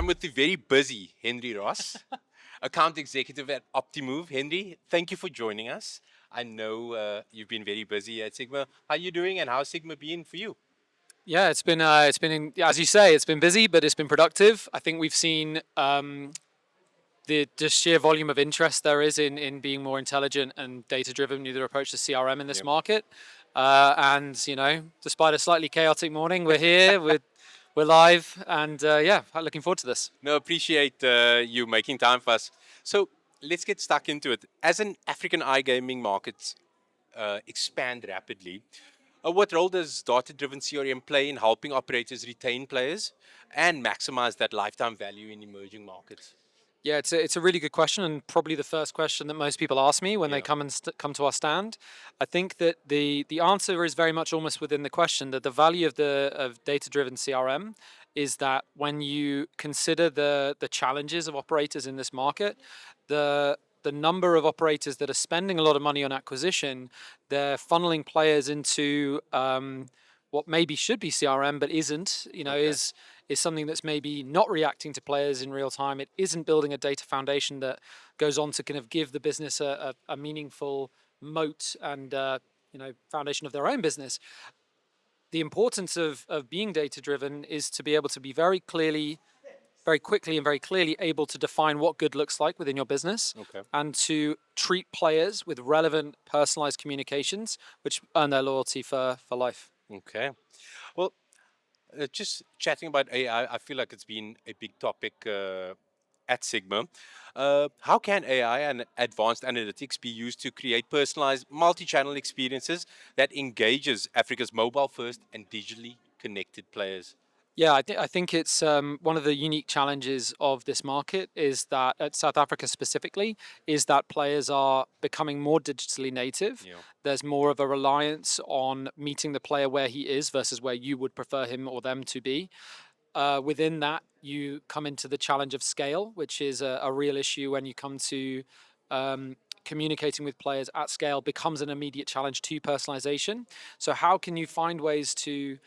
I'm with the very busy Henry Ross, account executive at Opti Move. Henry, thank you for joining us. I know you've been very busy at Sigma. How are you doing, and how's Sigma been for you? Yeah, it's been as you say, it's been busy, but it's been productive. I think we've seen the just sheer volume of interest there is in being more intelligent and data driven with their approach to CRM in this Yep. market. And despite a slightly chaotic morning, we're here, we're live, and yeah, looking forward to this. No, appreciate you making time for us. So let's get stuck into it. As an African iGaming market expand rapidly, what role does data-driven CRM play in helping operators retain players and maximize that lifetime value in emerging markets? Yeah, it's a really good question, and probably the first question that most people ask me when they Yeah. come to our stand. I think that the answer is very much almost within the question, that the value of data driven CRM is that when you consider the challenges of operators in this market, the number of operators that are spending a lot of money on acquisition, they're funneling players into what maybe should be CRM but isn't. Okay. Is something that's maybe not reacting to players in real time. It isn't building a data foundation that goes on to kind of give the business a meaningful moat and foundation of their own business. The importance of being data driven is to be able to be very quickly and very clearly able to define what good looks like within your business, Okay. and to treat players with relevant personalized communications which earn their loyalty for life. Okay. Well, just chatting about AI, I feel like it's been a big topic at Sigma. How can AI and advanced analytics be used to create personalized multi-channel experiences that engages Africa's mobile-first and digitally connected players? Yeah, I think it's one of the unique challenges of this market is that at South Africa specifically is that players are becoming more digitally native. Yeah. There's more of a reliance on meeting the player where he is versus where you would prefer him or them to be. Within that, you come into the challenge of scale, which is a real issue when you come to communicating with players at scale becomes an immediate challenge to personalization. So how can you find ways to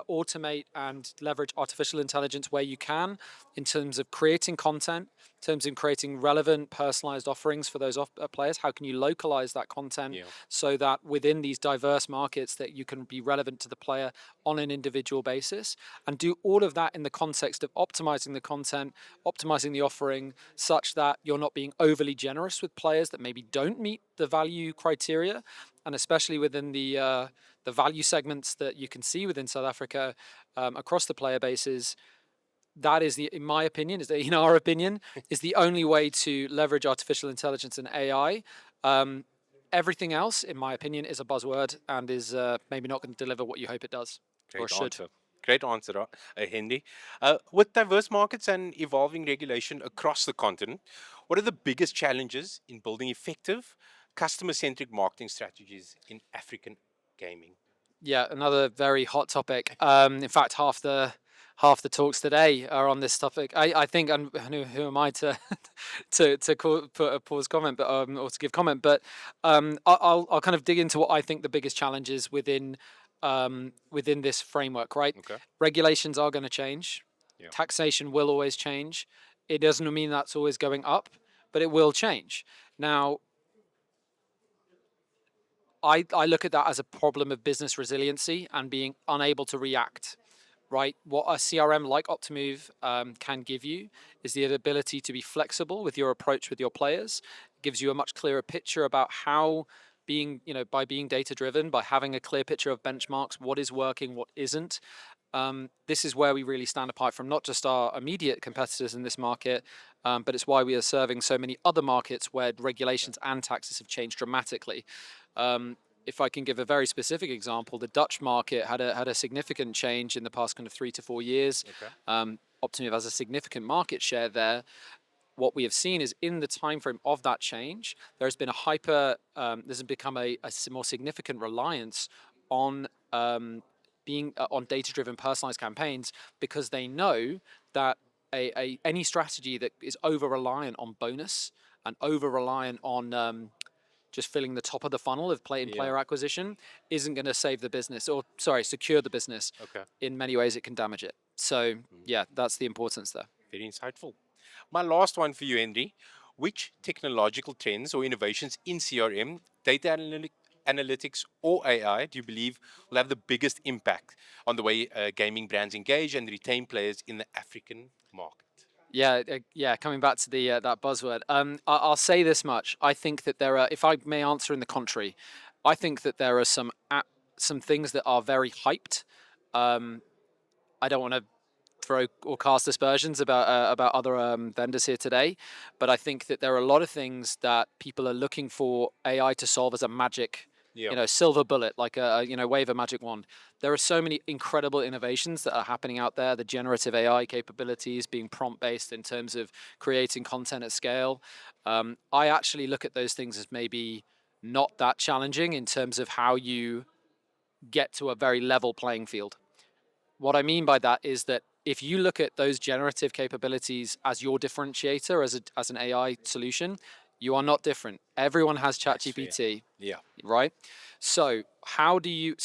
automate and leverage artificial intelligence where you can, in terms of creating content, in terms of creating relevant personalized offerings for those players? How can you localize that content Yeah. so that within these diverse markets that you can be relevant to the player on an individual basis, and do all of that in the context of optimizing the content, optimizing the offering such that you're not being overly generous with players that maybe don't meet the value criteria, and especially within the value segments that you can see within South Africa, across the player bases. That is in my opinion, in our opinion, is the only way to leverage artificial intelligence and AI. Everything else, in my opinion, is a buzzword and is maybe not going to deliver what you hope it does or Great should. answer. Great answer, Henry. With diverse markets and evolving regulation across the continent, what are the biggest challenges in building effective customer-centric marketing strategies in African gaming? Yeah, another very hot topic. In fact, half the talks today are on this topic. I think, and who am I to put a pause comment, but or to give comment, but I'll kind of dig into what I think the biggest challenges within this framework. Right, Okay. regulations are going to change. Yeah. Taxation will always change. It doesn't mean that's always going up, but it will change. Now, I look at that as a problem of business resiliency and being unable to react. Right, what a CRM like Opti Move can give you is the ability to be flexible with your approach with your players. It gives you a much clearer picture about how by being data driven, by having a clear picture of benchmarks, what is working, what isn't. This is where we really stand apart from not just our immediate competitors in this market, but it's why we are serving so many other markets where regulations and taxes have changed dramatically. If I can give a very specific example, the Dutch market had a significant change in the past kind of 3 to 4 years. Okay. Opti Move has a significant market share there. What we have seen is in the time frame of that change, there's been there's become a more significant reliance on being on data-driven personalized campaigns, because they know that any strategy that is over reliant on bonus and over reliant on just filling the top of the funnel of Yeah. player acquisition isn't going to save the business, or sorry, secure the business. Okay. In many ways, it can damage it. So Mm. yeah, that's the importance there. Very insightful. My last one for you, Henry. Which technological trends or innovations in CRM, analytics, or AI do you believe will have the biggest impact on the way gaming brands engage and retain players in the African market? Yeah. Coming back to the that buzzword, I'll say this much: I think that there are, if I may answer in the contrary, I think that there are some things that are very hyped. Um, I don't want to throw or cast aspersions about other vendors here today, but I think that there are a lot of things that people are looking for AI to solve as a magic, Yeah, silver bullet, like a wave a magic wand. There are so many incredible innovations that are happening out there. The generative AI capabilities, being prompt based in terms of creating content at scale. I actually look at those things as maybe not that challenging in terms of how you get to a very level playing field. What I mean by that is that if you look at those generative capabilities as your differentiator, as an AI solution, you are not different. Everyone has that's fair. ChatGPT, Yeah, right? So how do you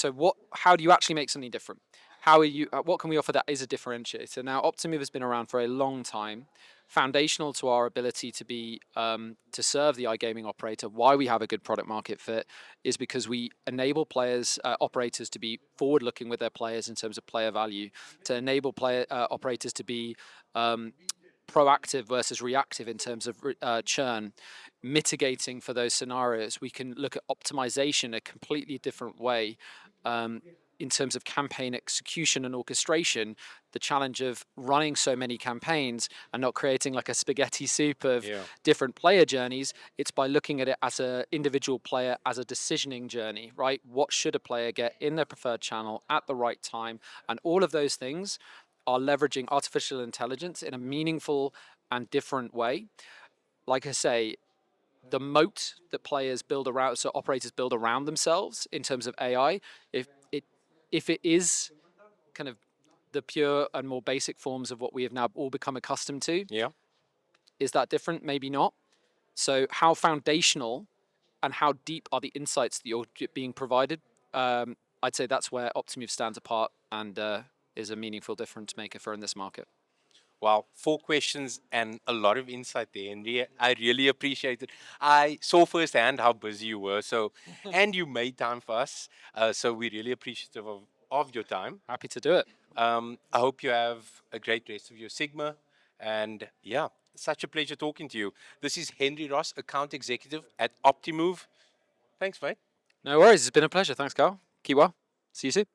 actually make something different? How are you? What can we offer that is a differentiator? Now, Opti Move has been around for a long time, foundational to our ability to be to serve the iGaming operator. Why we have a good product market fit is because we enable players, operators to be forward looking with their players in terms of player value, to enable player operators to be proactive versus reactive in terms of churn, mitigating for those scenarios. We can look at optimization a completely different way. In terms of campaign execution and orchestration, the challenge of running so many campaigns and not creating like a spaghetti soup of yeah, different player journeys, it's by looking at it as an individual player, as a decisioning journey, right? What should a player get in their preferred channel at the right time? And all of those things are leveraging artificial intelligence in a meaningful and different way. Like I say, the moat that players build around, so operators build around themselves in terms of AI, if it if it is kind of the pure and more basic forms of what we have now all become accustomed to, yeah. is that different? Maybe not. So how foundational and how deep are the insights that you're being provided? I'd say that's where Optimove stands apart and is a meaningful difference maker for in this market. Wow, four questions and a lot of insight there, Henry. I really appreciate it. I saw firsthand how busy you were, and you made time for us. So we're really appreciative of your time. Happy to do it. I hope you have a great rest of your Sigma. And yeah, such a pleasure talking to you. This is Henry Ross, account executive at Opti Move. Thanks, mate. No worries. It's been a pleasure. Thanks, Carl. Keep well. See you soon.